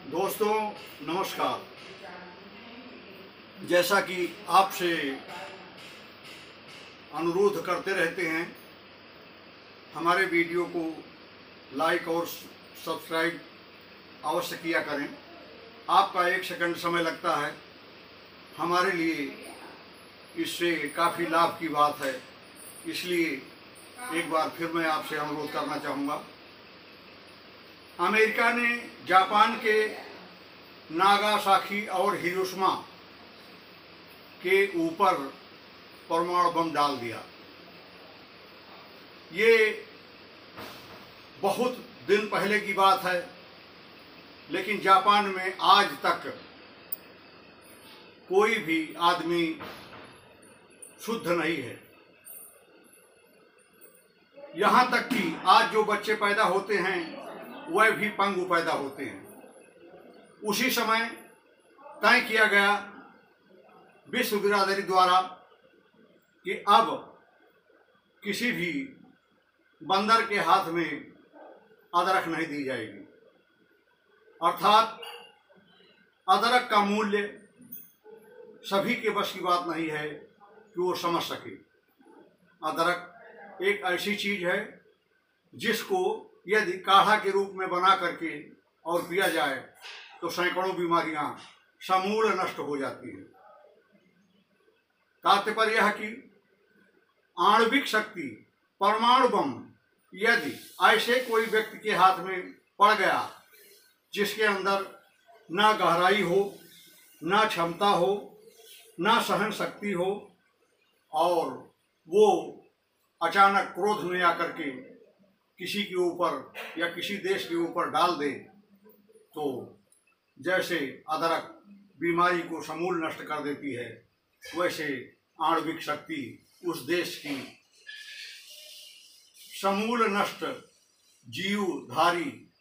दोस्तों नमस्कार। जैसा कि आपसे अनुरोध करते रहते हैं, हमारे वीडियो को लाइक और सब्सक्राइब अवश्य किया करें। आपका 1 सेकंड समय लगता है, हमारे लिए इससे काफ़ी लाभ की बात है। इसलिए एक बार फिर मैं आपसे अनुरोध करना चाहूँगा। अमेरिका ने जापान के नागासाकी और हिरोशिमा के ऊपर परमाणु बम डाल दिया। ये बहुत दिन पहले की बात है, लेकिन जापान में आज तक कोई भी आदमी शुद्ध नहीं है। यहाँ तक कि आज जो बच्चे पैदा होते हैं वह भी पंगु पैदा होते हैं। उसी समय तय किया गया विश्व बिरादरी द्वारा कि अब किसी भी बंदर के हाथ में अदरक नहीं दी जाएगी। अर्थात अदरक का मूल्य सभी के बस की बात नहीं है कि वो समझ सके। अदरक एक ऐसी चीज़ है जिसको यदि काढ़ा के रूप में बना करके और पिया जाए तो सैकड़ों बीमारियां समूल नष्ट हो जाती हैं। तात्पर्य यह कि आणविक शक्ति परमाणु बम यदि ऐसे कोई व्यक्ति के हाथ में पड़ गया जिसके अंदर ना गहराई हो, ना क्षमता हो, ना सहन शक्ति हो, और वो अचानक क्रोध में आकर के किसी के ऊपर या किसी देश के ऊपर डाल दे, तो जैसे अदरक बीमारी को समूल नष्ट कर देती है, वैसे आणविक शक्ति उस देश की समूल नष्ट जीवधारी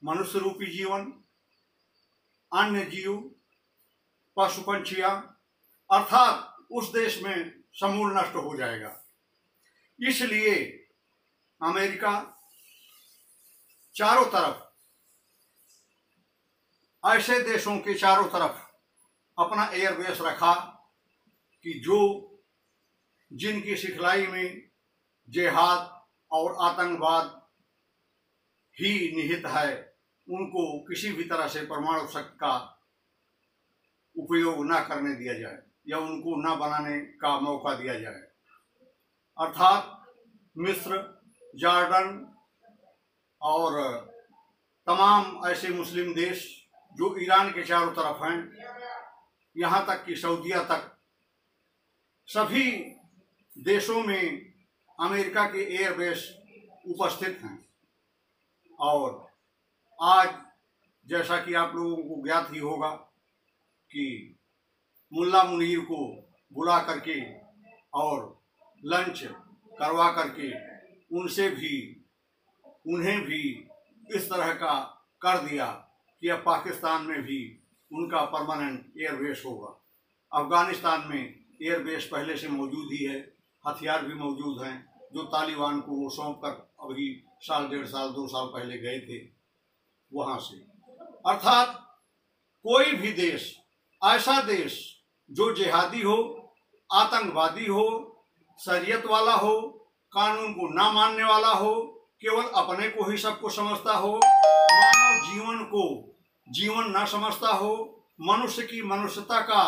मनुष्य रूपी जीवन, अन्य जीव, पशु पंछियां, अर्थात उस देश में समूल नष्ट हो जाएगा। इसलिए अमेरिका चारों तरफ, ऐसे देशों के चारों तरफ अपना एयरबेस रखा कि जो जिनकी सिखलाई में जिहाद और आतंकवाद ही निहित है, उनको किसी भी तरह से परमाणु शक्ति का उपयोग न करने दिया जाए या उनको न बनाने का मौका दिया जाए। अर्थात मिस्र, जॉर्डन और तमाम ऐसे मुस्लिम देश जो ईरान के चारों तरफ हैं, यहाँ तक कि सऊदीया तक, सभी देशों में अमेरिका के एयरबेस उपस्थित हैं। और आज जैसा कि आप लोगों को ज्ञात ही होगा कि मुल्ला मुनीर को बुला करके और लंच करवा करके उन्हें भी इस तरह का कर दिया कि अब पाकिस्तान में भी उनका परमानेंट एयरबेस होगा। अफगानिस्तान में एयरबेस पहले से मौजूद ही है, हथियार भी मौजूद हैं जो तालिबान को वो सौंप कर अभी साल, 1.5 साल, 2 साल पहले गए थे वहाँ से। अर्थात कोई भी देश, ऐसा देश जो जिहादी हो, आतंकवादी हो, शरीयत वाला हो, कानून को ना मानने वाला हो, केवल अपने को ही सब कुछ समझता हो, मानव जीवन को जीवन ना समझता हो, मनुष्य की मनुष्यता का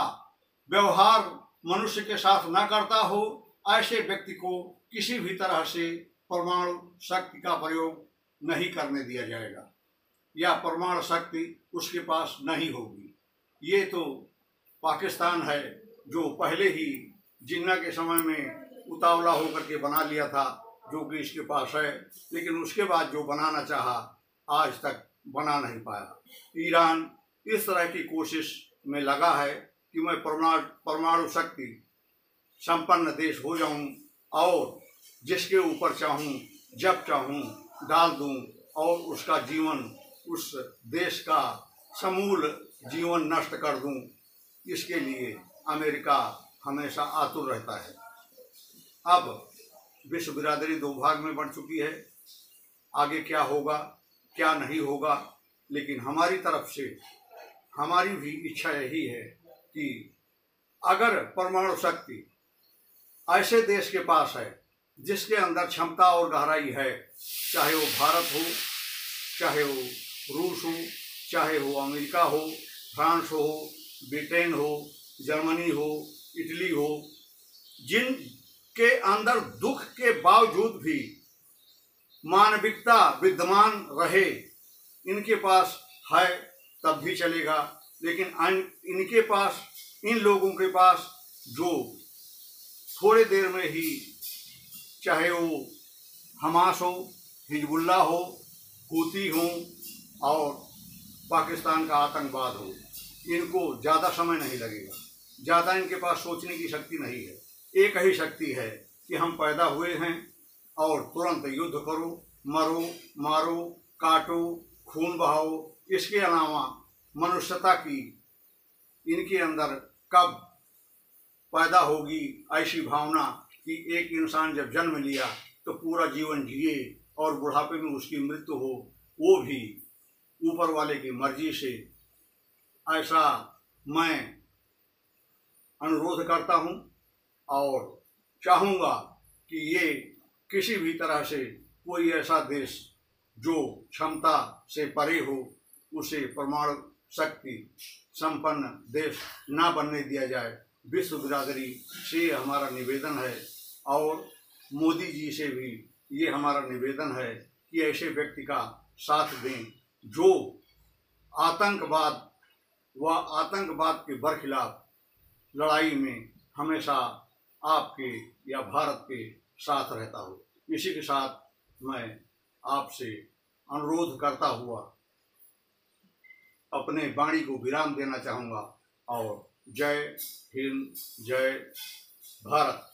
व्यवहार मनुष्य के साथ ना करता हो, ऐसे व्यक्ति को किसी भी तरह से परमाणु शक्ति का प्रयोग नहीं करने दिया जाएगा या परमाणु शक्ति उसके पास नहीं होगी। ये तो पाकिस्तान है जो पहले ही जिन्ना के समय में उतावला होकर के बना लिया था, जो कि इसके पास है, लेकिन उसके बाद जो बनाना चाहा आज तक बना नहीं पाया। ईरान इस तरह की कोशिश में लगा है कि मैं परमाणु शक्ति संपन्न देश हो जाऊं और जिसके ऊपर चाहूं जब चाहूं डाल दूं और उसका जीवन, उस देश का समूल जीवन नष्ट कर दूं। इसके लिए अमेरिका हमेशा आतुर रहता है। अब विश्व बिरादरी 2 भाग में बढ़ चुकी है। आगे क्या होगा क्या नहीं होगा लेकिन हमारी तरफ से हमारी भी इच्छा यही है कि अगर परमाणु शक्ति ऐसे देश के पास है जिसके अंदर क्षमता और गहराई है, चाहे वो भारत हो, चाहे वो रूस हो, चाहे वो अमेरिका हो, फ्रांस हो, ब्रिटेन हो, जर्मनी हो, इटली हो, जिनके अंदर दुख के बावजूद भी मानविकता विद्यमान रहे, इनके पास है तब भी चलेगा। लेकिन इनके पास, इन लोगों के पास जो थोड़े देर में ही, चाहे वो हमास हो, हिजबुल्ला हो, हूती हो और पाकिस्तान का आतंकवाद हो, इनको ज़्यादा समय नहीं लगेगा, ज़्यादा इनके पास सोचने की शक्ति नहीं है। एक ही शक्ति है कि हम पैदा हुए हैं और तुरंत युद्ध करो, मरो, मारो, काटो, खून बहाओ। इसके अलावा मनुष्यता की इनके अंदर कब पैदा होगी ऐसी भावना कि एक इंसान जब जन्म लिया तो पूरा जीवन जिए और बुढ़ापे में उसकी मृत्यु हो, वो भी ऊपर वाले की मर्जी से। ऐसा मैं अनुरोध करता हूँ और चाहूँगा कि ये किसी भी तरह से कोई ऐसा देश जो क्षमता से परे हो, उसे परमाणु शक्ति संपन्न देश ना बनने दिया जाए। विश्व बिरादरी से हमारा निवेदन है और मोदी जी से भी ये हमारा निवेदन है कि ऐसे व्यक्ति का साथ दें जो आतंकवाद व आतंकवाद के बरखिलाफ लड़ाई में हमेशा आपके या भारत के साथ रहता हो। इसी के साथ मैं आपसे अनुरोध करता हुआ अपने वाणी को विराम देना चाहूँगा और जय हिंद, जय भारत।